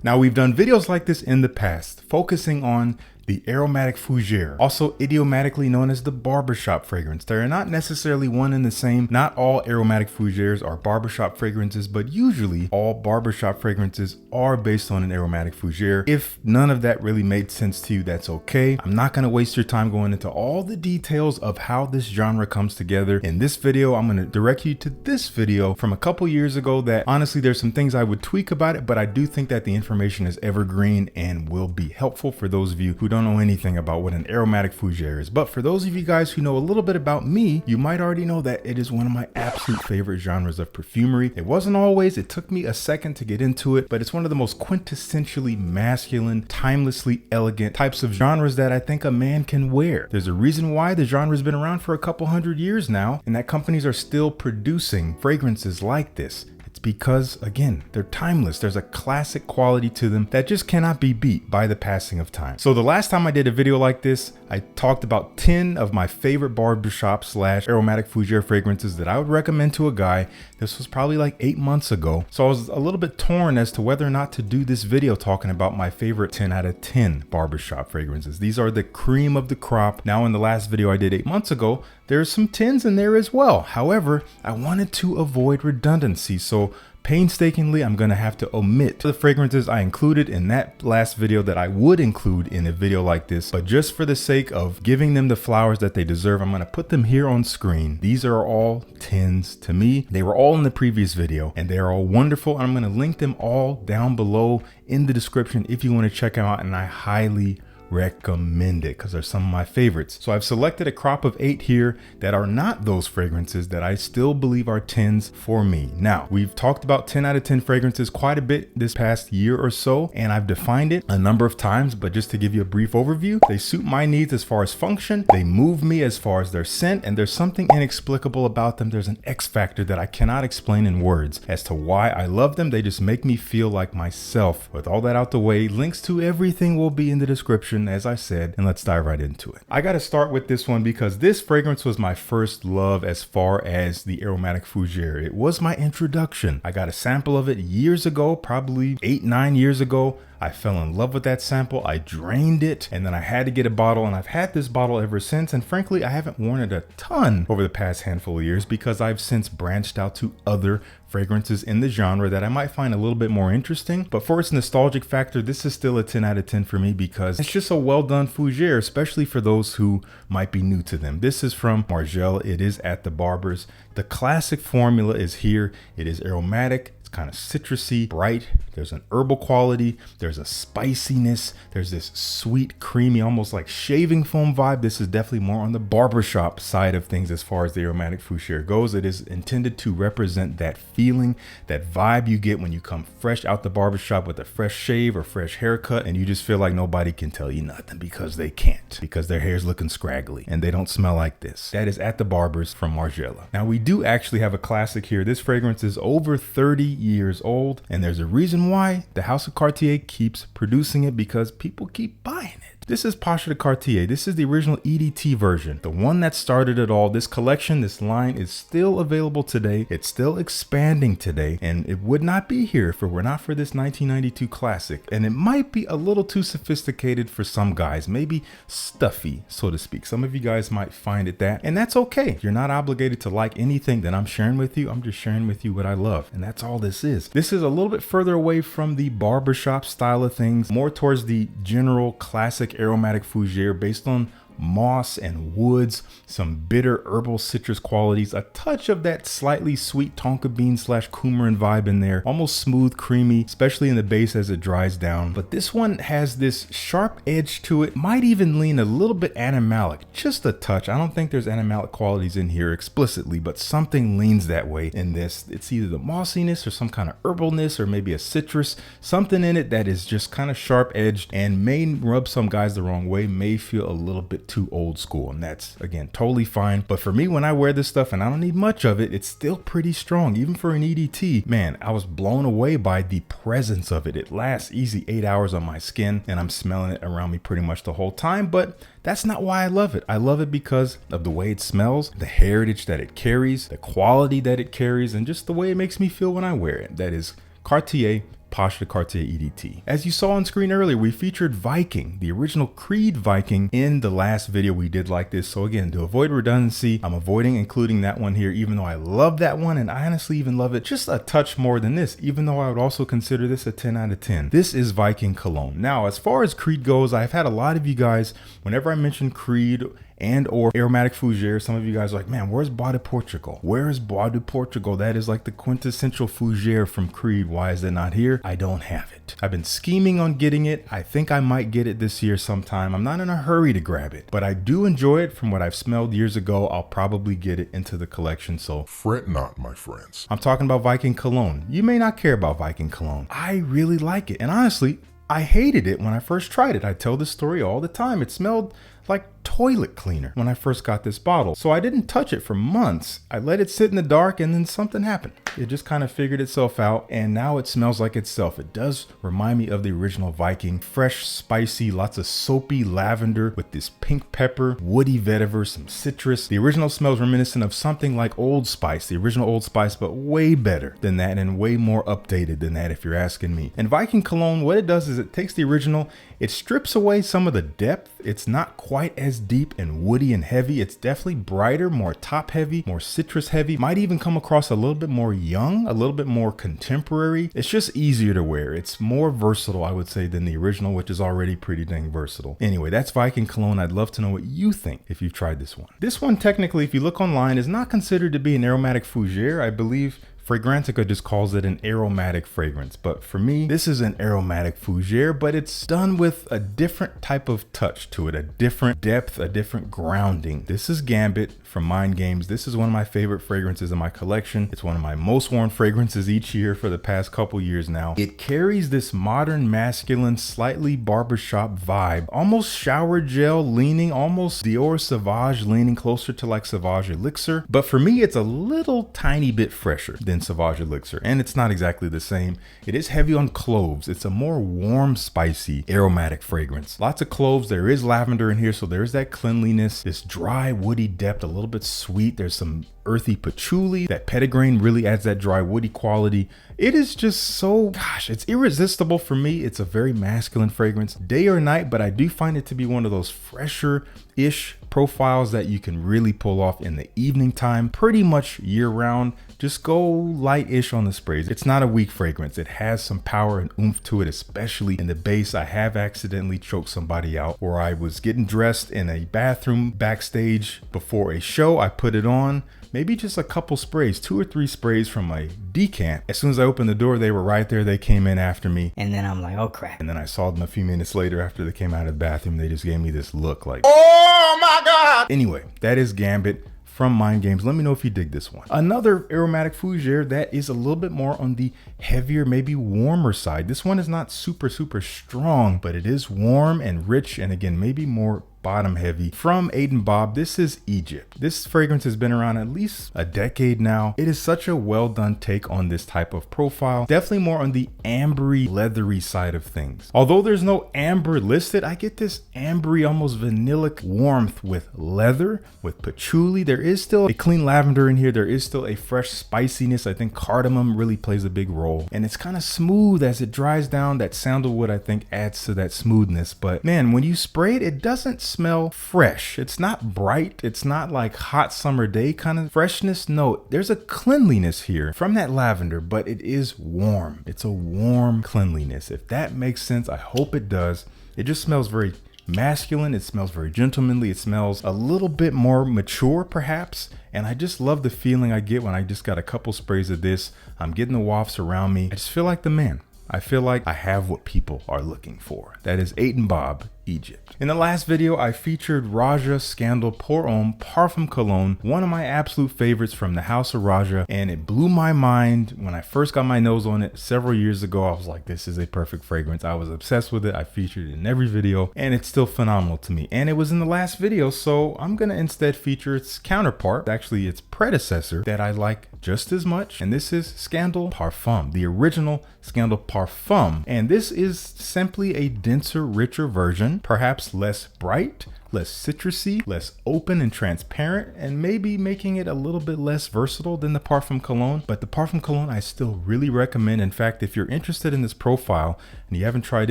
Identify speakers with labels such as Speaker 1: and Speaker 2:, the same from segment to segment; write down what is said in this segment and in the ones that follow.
Speaker 1: Now, we've done videos like this in the past, focusing on the aromatic fougere, also idiomatically known as the barbershop fragrance. They are not necessarily one and the same. Not all aromatic fougeres are barbershop fragrances, but usually all barbershop fragrances are based on an aromatic fougere. If none of that really made sense to you, that's okay. I'm not going to waste your time going into all the details of how this genre comes together. In this video, I'm going to direct you to this video from a couple years ago that honestly, there's some things I would tweak about it, but I do think that the information is evergreen and will be helpful for those of you who don't know anything about what an aromatic fougere is. But for those of you guys who know a little bit about me, you might already know that it is one of my absolute favorite genres of perfumery. It wasn't always, it took me a second to get into it, but it's one of the most quintessentially masculine, timelessly elegant types of genres that I think a man can wear. There's a reason why the genre has been around for a couple hundred years now, and that companies are still producing fragrances like this. It's because, again, they're timeless. There's a classic quality to them that just cannot be beat by the passing of time. So the last time I did a video like this, I talked about 10 of my favorite barbershop / aromatic fougere fragrances that I would recommend to a guy. This was probably like 8 months ago. So I was a little bit torn as to whether or not to do this video talking about my favorite 10 out of 10 barbershop fragrances. These are the cream of the crop. Now, in the last video I did 8 months ago, there's some 10s in there as well. However, I wanted to avoid redundancy. So painstakingly, I'm going to have to omit the fragrances I included in that last video that I would include in a video like this. But just for the sake of giving them the flowers that they deserve, I'm going to put them here on screen. These are all 10s to me. They were all in the previous video and they're all wonderful. I'm going to link them all down below in the description if you want to check them out, and I highly recommend it because they're some of my favorites. So I've selected a crop of 8 here that are not those fragrances that I still believe are 10s for me. Now, we've talked about 10 out of 10 fragrances quite a bit this past year or so, and I've defined it a number of times, but just to give you a brief overview, they suit my needs as far as function, they move me as far as their scent, and there's something inexplicable about them. There's an X factor that I cannot explain in words as to why I love them. They just make me feel like myself. With all that out the way, links to everything will be in the description, as I said, and let's dive right into it. I got to start with this one because this fragrance was my first love as far as the aromatic fougere. It was my introduction. I got a sample of it years ago, probably 8-9 years ago. I fell in love with that sample. I drained it and then I had to get a bottle, and I've had this bottle ever since. And frankly, I haven't worn it a ton over the past handful of years because I've since branched out to other fragrances in the genre that I might find a little bit more interesting. But for its nostalgic factor, this is still a 10 out of 10 for me because it's just a well done fougere, especially for those who might be new to them. This is from Margiela. It is at the Barbers. The classic formula is here. It is aromatic. Kind of citrusy, bright. There's an herbal quality. There's a spiciness. There's this sweet, creamy, almost like shaving foam vibe. This is definitely more on the barbershop side of things as far as the aromatic fougere goes. It is intended to represent that feeling, that vibe you get when you come fresh out the barbershop with a fresh shave or fresh haircut, and you just feel like nobody can tell you nothing because they can't, because their hair's looking scraggly and they don't smell like this. That is at the Barbers from Margiela. Now, we do actually have a classic here. This fragrance is over 30 years old, and there's a reason why. The House of Cartier keeps producing it because people keep buying it. This is Pasha de Cartier. This is the original EDT version, the one that started it all. This collection, this line is still available today. It's still expanding today, and it would not be here if it were not for this 1992 classic. And it might be a little too sophisticated for some guys, maybe stuffy, so to speak. Some of you guys might find it that, and that's okay. You're not obligated to like anything that I'm sharing with you. I'm just sharing with you what I love, and that's all this is. This is a little bit further away from the barbershop style of things, more towards the general classic aromatic fougere based on moss and woods, some bitter herbal citrus qualities, a touch of that slightly sweet tonka bean / coumarin vibe in there, almost smooth, creamy, especially in the base as it dries down. But this one has this sharp edge to it, might even lean a little bit animalic, just a touch. I don't think there's animalic qualities in here explicitly, but something leans that way in this. It's either the mossiness or some kind of herbalness or maybe a citrus, something in it that is just kind of sharp edged and may rub some guys the wrong way, may feel a little bit too old school, and that's again totally fine. But for me, when I wear this stuff and I don't need much of it, it's still pretty strong. Even for an EDT, man, I was blown away by the presence of it. It lasts easy 8 hours on my skin, and I'm smelling it around me pretty much the whole time. But that's not why I love it. I love it because of the way it smells, the heritage that it carries, the quality that it carries, and just the way it makes me feel when I wear it. That is Cartier Pasha de Cartier EDT. As you saw on screen earlier, we featured Viking, the original Creed Viking, in the last video we did like this. So again, to avoid redundancy, I'm avoiding including that one here, even though I love that one, and I honestly even love it just a touch more than this, even though I would also consider this a 10 out of 10. This is Viking Cologne. Now, as far as Creed goes, I've had a lot of you guys, whenever I mention Creed and or aromatic fougere, some of you guys are like, man, where's Beau de Portugal? Where is Beau de Portugal? That is like the quintessential fougere from Creed. Why is it not here? I don't have it. I've been scheming on getting it. I think I might get it this year sometime. I'm not in a hurry to grab it, but I do enjoy it. From what I've smelled years ago, I'll probably get it into the collection, so
Speaker 2: fret not, my friends.
Speaker 1: I'm talking about Viking Cologne. You may not care about Viking Cologne. I really like it, and honestly, I hated it when I first tried it. I tell this story all the time. It smelled like toilet cleaner when I first got this bottle. So I didn't touch it for months. I let it sit in the dark and then something happened. It just kind of figured itself out, and now it smells like itself. It does remind me of the original Viking. Fresh, spicy, lots of soapy lavender with this pink pepper, woody vetiver, some citrus. The original smells reminiscent of something like Old Spice, the original Old Spice, but way better than that and way more updated than that if you're asking me. And Viking Cologne, what it does is it takes the original, it strips away some of the depth. It's not quite as deep and woody and heavy. It's definitely brighter, more top heavy, more citrus heavy, might even come across a little bit more young, a little bit more contemporary. It's just easier to wear. It's more versatile, I would say, than the original, which is already pretty dang versatile. Anyway, that's Viking Cologne. I'd love to know what you think if you've tried this one. This one, technically, if you look online, is not considered to be an aromatic fougere. I believe Fragrantica just calls it an aromatic fragrance, but for me, this is an aromatic fougere, but it's done with a different type of touch to it, a different depth, a different grounding. This is Gambit from Mind Games. This is one of my favorite fragrances in my collection. It's one of my most worn fragrances each year for the past couple years now. It carries this modern, masculine, slightly barbershop vibe, almost shower gel leaning, almost Dior Sauvage leaning closer to like Sauvage Elixir, but for me, it's a little tiny bit fresher than Sauvage Elixir, and it's not exactly the same. It is heavy on cloves. It's a more warm, spicy, aromatic fragrance. Lots of cloves. There is lavender in here, so there's that cleanliness, this dry, woody depth, a little bit sweet. There's some earthy patchouli. That petitgrain really adds that dry, woody quality. It is just so, gosh, it's irresistible for me. It's a very masculine fragrance, day or night, but I do find it to be one of those fresher-ish profiles that you can really pull off in the evening time, pretty much year round. Just go light-ish on the sprays. It's not a weak fragrance. It has some power and oomph to it, especially in the base. I have accidentally choked somebody out where I was getting dressed in a bathroom backstage before a show. I put it on, maybe just a couple sprays, 2 or 3 sprays from a decant. As soon as I opened the door, they were right there. They came in after me.
Speaker 3: And then I'm like, oh crap.
Speaker 1: And then I saw them a few minutes later after they came out of the bathroom. They just gave me this look like, oh my God. Anyway, that is Gambit from Mind Games. Let me know if you dig this one. Another aromatic fougere that is a little bit more on the heavier, maybe warmer side. This one is not super strong, but it is warm and rich, and again, maybe more bottom heavy. From Aiden Bob, this is Egypt. This fragrance has been around at least a decade now. It is such a well done take on this type of profile. Definitely more on the ambery, leathery side of things. Although there's no amber listed, I get this ambery, almost vanillic warmth with leather, with patchouli. There is still a clean lavender in here. There is still a fresh spiciness. I think cardamom really plays a big role. And it's kind of smooth as it dries down. That sandalwood, I think, adds to that smoothness. But man, when you spray it, it doesn't smell fresh. It's not bright. It's not like hot summer day kind of freshness. No, there's a cleanliness here from that lavender, but it is warm. It's a warm cleanliness. If that makes sense, I hope it does. It just smells very masculine. It smells very gentlemanly. It smells a little bit more mature perhaps. And I just love the feeling I get when I just got a couple sprays of this. I'm getting the wafts around me. I just feel like the man. I feel like I have what people are looking for. That is Aiden Bob, Egypt. In the last video, I featured Roja Scandal Pour Homme Parfum Cologne, one of my absolute favorites from the house of Roja, and it blew my mind when I first got my nose on it several years ago. I was like, this is a perfect fragrance. I was obsessed with it. I featured it in every video, and it's still phenomenal to me. And it was in the last video, so I'm gonna instead feature its counterpart, actually its predecessor, that I like just as much, and this is Scandal Parfum, the original Scandal Parfum. And this is simply a denser, richer version Cologne, perhaps less bright, less citrusy, less open and transparent, and maybe making it a little bit less versatile than the Parfum Cologne. But the Parfum Cologne I still really recommend. In fact, if you're interested in this profile and you haven't tried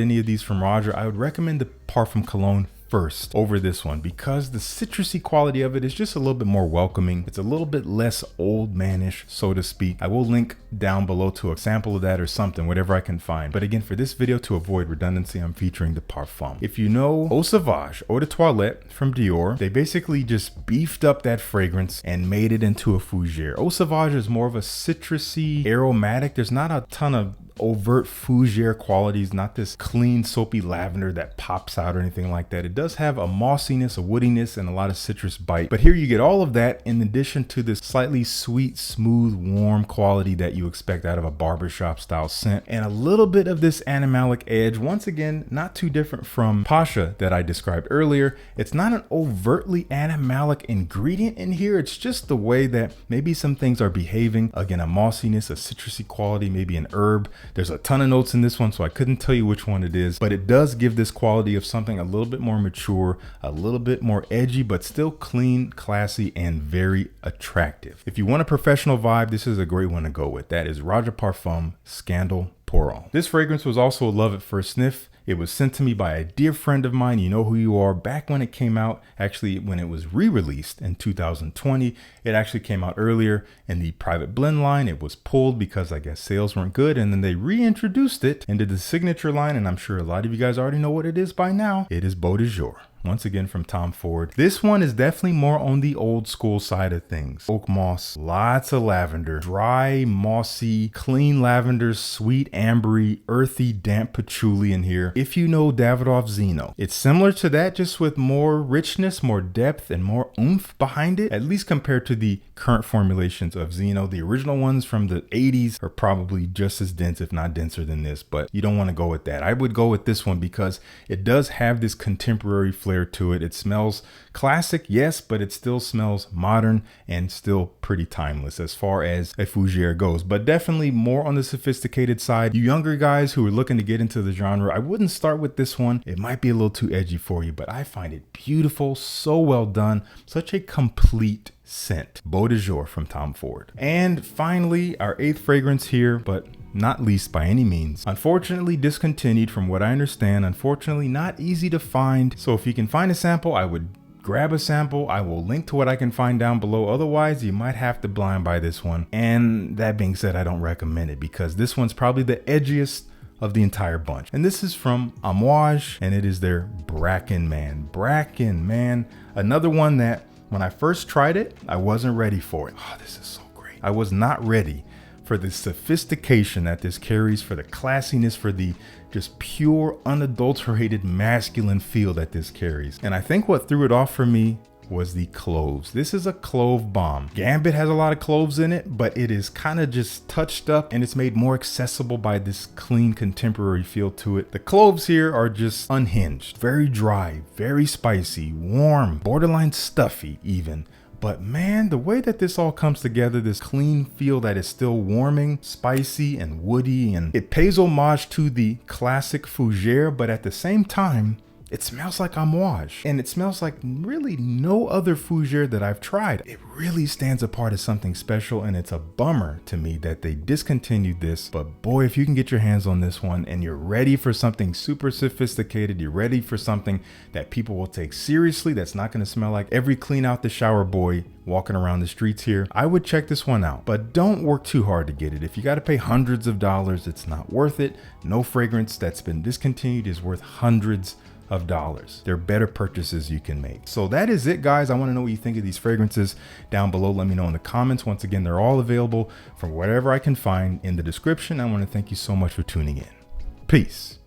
Speaker 1: any of these from Roja, I would recommend the Parfum Cologne first over this one, because the citrusy quality of it is just a little bit more welcoming. It's a little bit less old manish, so to speak. I will link down below to a sample of that or something, whatever I can find. But again, for this video, to avoid redundancy, I'm featuring the Parfum. If you know Sauvage Eau de Toilette from Dior, they basically just beefed up that fragrance and made it into a Fougère. Sauvage is more of a citrusy, aromatic. There's not a ton of overt Fougère qualities, not this clean soapy lavender that pops out or anything like that. It does have a mossiness, a woodiness, and a lot of citrus bite, but here you get all of that in addition to this slightly sweet, smooth, warm quality that you expect out of a barbershop style scent, and a little bit of this animalic edge. Once again, not too different from Pasha that I described earlier. It's not an overtly animalic ingredient in here. It's just the way that maybe some things are behaving. Again, a mossiness, a citrusy quality, maybe an herb. There's a ton of notes in this one, so I couldn't tell you which one it is, but it does give this quality of something a little bit more mature, a little bit more edgy, but still clean, classy, and very attractive. If you want a professional vibe, this is a great one to go with. That is Roja Parfum Scandal Pour On. This fragrance was also a love at first sniff. It was sent to me by a dear friend of mine, you know who you are, back when it came out. Actually, when it was re-released in 2020, it actually came out earlier in the private blend line. It was pulled because I guess sales weren't good, and then they reintroduced it into the signature line, and I'm sure a lot of you guys already know what it is by now. It is Beau de Jour. Once again from Tom Ford. This one is definitely more on the old school side of things. Oak moss, lots of lavender, dry, mossy, clean lavender, sweet, ambery, earthy, damp patchouli in here. If you know Davidoff Zeno, it's similar to that, just with more richness, more depth, and more oomph behind it, at least compared to the current formulations of Zeno. The original ones from the 80s are probably just as dense, if not denser than this, but you don't want to go with that. I would go with this one because it does have this contemporary flavor to it. It smells classic, yes, but it still smells modern and still pretty timeless as far as a Fougère goes, but definitely more on the sophisticated side. You younger guys who are looking to get into the genre, I wouldn't start with this one. It might be a little too edgy for you, but I find it beautiful, so well done, such a complete scent. Beau de Jour from Tom Ford. And finally, our 8th fragrance here, but not least by any means. Unfortunately discontinued from what I understand. Unfortunately not easy to find. So if you can find a sample, I would grab a sample. I will link to what I can find down below. Otherwise, you might have to blind buy this one. And that being said, I don't recommend it because this one's probably the edgiest of the entire bunch. And this is from Amouage, and it is their Bracken Man. Bracken Man, another one that when I first tried it, I wasn't ready for it. Oh, this is so great. I was not ready for the sophistication that this carries, for the classiness, for the just pure, unadulterated masculine feel that this carries. And I think what threw it off for me was the cloves. This is a clove bomb. Gambit has a lot of cloves in it, but it is kind of just touched up and it's made more accessible by this clean contemporary feel to it. The cloves here are just unhinged, very dry, very spicy, warm, borderline stuffy even. But man, the way that this all comes together, this clean feel that is still warming, spicy and woody, and it pays homage to the classic Fougère, but at the same time, it smells like Amouage, and it smells like really no other Fougère that I've tried. It really stands apart as something special, and it's a bummer to me that they discontinued this. But boy, if you can get your hands on this one and you're ready for something super sophisticated, you're ready for something that people will take seriously, that's not going to smell like every clean out the shower boy walking around the streets here, I would check this one out. But don't work too hard to get it. If you got to pay hundreds of dollars, it's not worth it. No fragrance that's been discontinued is worth hundreds of dollars. There are better purchases you can make. So that is it, guys. I want to know what you think of these fragrances down below. Let me know in the comments. Once again, they're all available from whatever I can find in the description. I want to thank you so much for tuning in. Peace.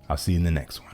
Speaker 1: I'll see you in the next one.